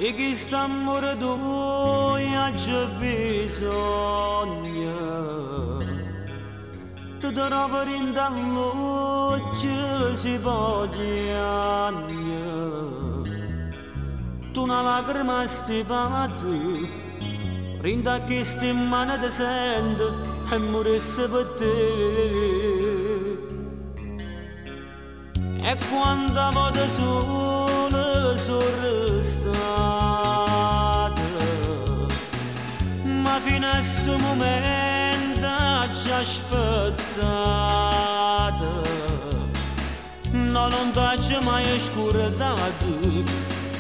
E chi sta morendo c'è bisogno, ti trovo in dall'occhio si può piangere, tu una lacrima stipata, rinda che sti in mano ti sento e morisse per te. E quando vado solo sorrestata, ma fino a sto momento ci aspettate, no, non t'ho mai scordato,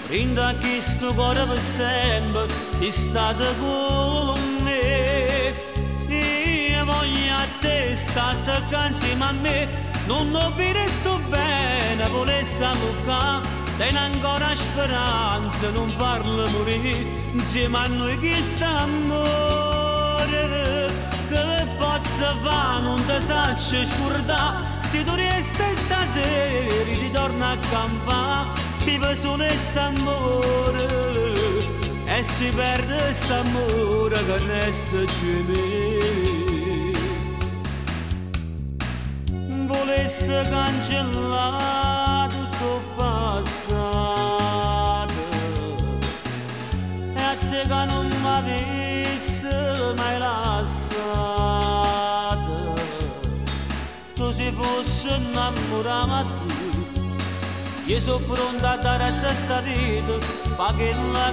rinda che sto cuore per sempre sei stata con me. Io voglio a te, stata accanto a me, non ho visto bene, volessi ammucare, ten ancora speranza, non farlo morire, insieme a noi che sta amore, che posso fare, non ti saccio scordare, se tu resti stasera, ti torna a campare, vive solo quest'amore, e si perde quest'amore che resta giù me. Volesse cancellare tutto passato e a te che non mi avesse mai lasciato, tu si fosse innamorata tu, io sono pronta a dare a te sta vita, fa che la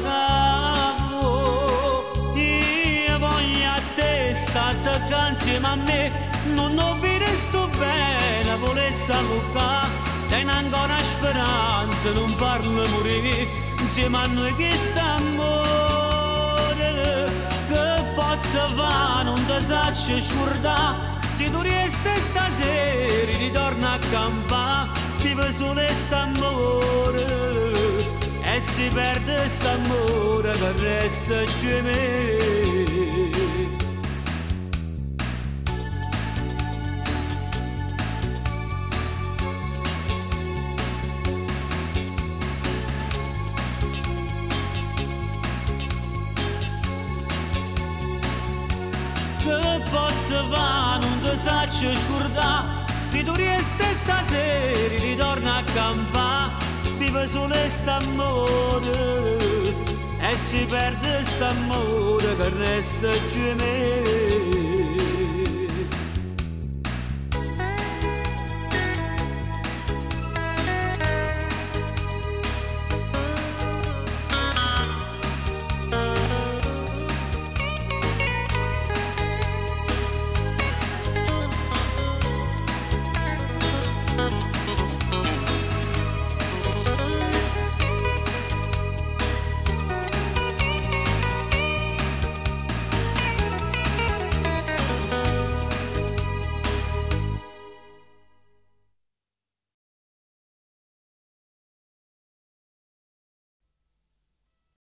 cavo, io voglio a te, state accanto insieme a me, non ho visto bene, volessi ammucare, ten ancora speranza, non farlo morire, insieme a noi che sta amore, che posso fare, non ti saccio scordare, se tu resti stasera, ritorna a campare, vive solo quest'amore, e si perde quest'amore che resta giù me. Che posso fare, non ti saccio scordare, se tu resti stasera, ritorna a campare, vive solo quest'amore, e si perde quest'amore che resta giù me.